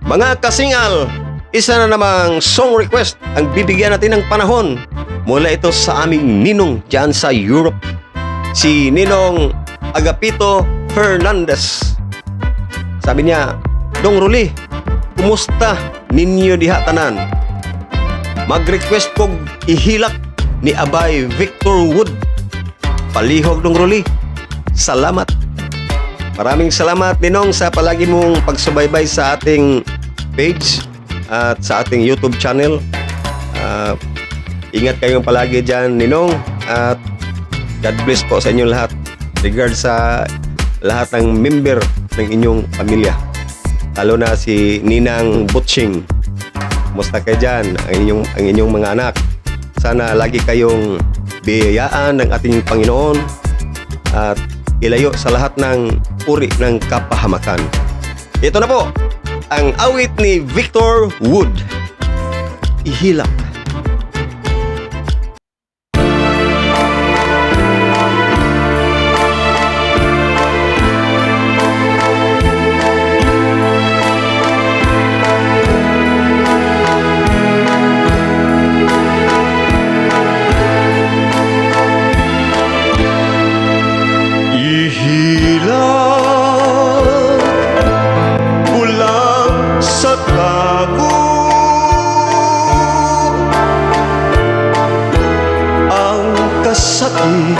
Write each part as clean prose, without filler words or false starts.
Mga kasingal, isa na namang song request ang bibigyan natin ng panahon mula ito sa aming ninong dyan sa Europe. Si Ninong Agapito Fernandez. Sabi niya, Dong Ruli, kumusta ninyo diha tanan? Mag-request kog ihilak ni Abay Victor Wood. Palihog Dong Ruli. Salamat. Maraming salamat Ninong sa palagi mong pagsubaybay sa ating page at sa ating YouTube channel. Ingat kayong palagi dyan Ninong at God bless po sa inyong lahat. Regards sa lahat ng member ng inyong pamilya. Lalo na si Ninang Butching. Kumusta kayo dyan? Ang inyong mga anak. Sana lagi kayong biyayaan ng ating Panginoon at ilayo sa lahat ng uri ng kapahamakan. Ito na po ang awit ni Victor Wood. Ihilak. Sakit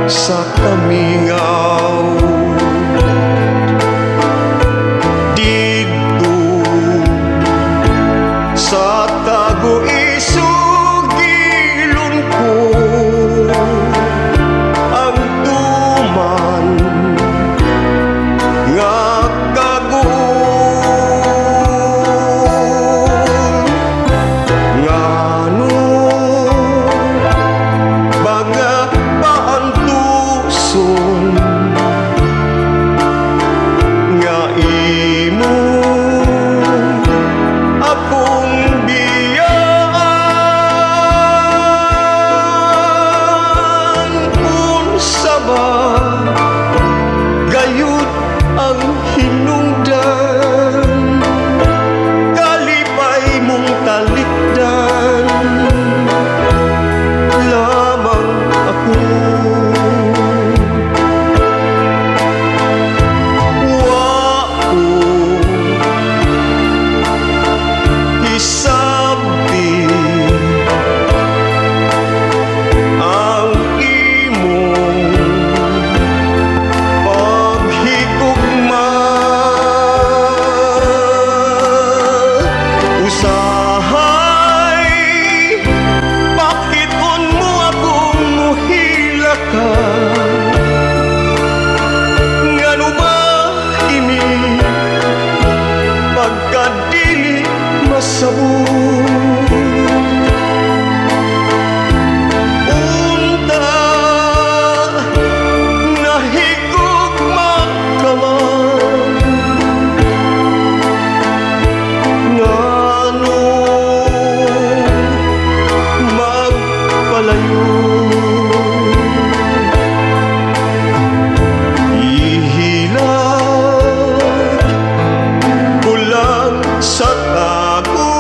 sa kamingaw dito sa tago-isugilon ko ang tuman nga gayud ang hinungdan, kalipay mong talikdan lamang ako. Wako hisabi ang ngano ba ini pagkadili masabot unta nahigugma ka man ngano magpalayo. Sa tago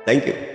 Thank you.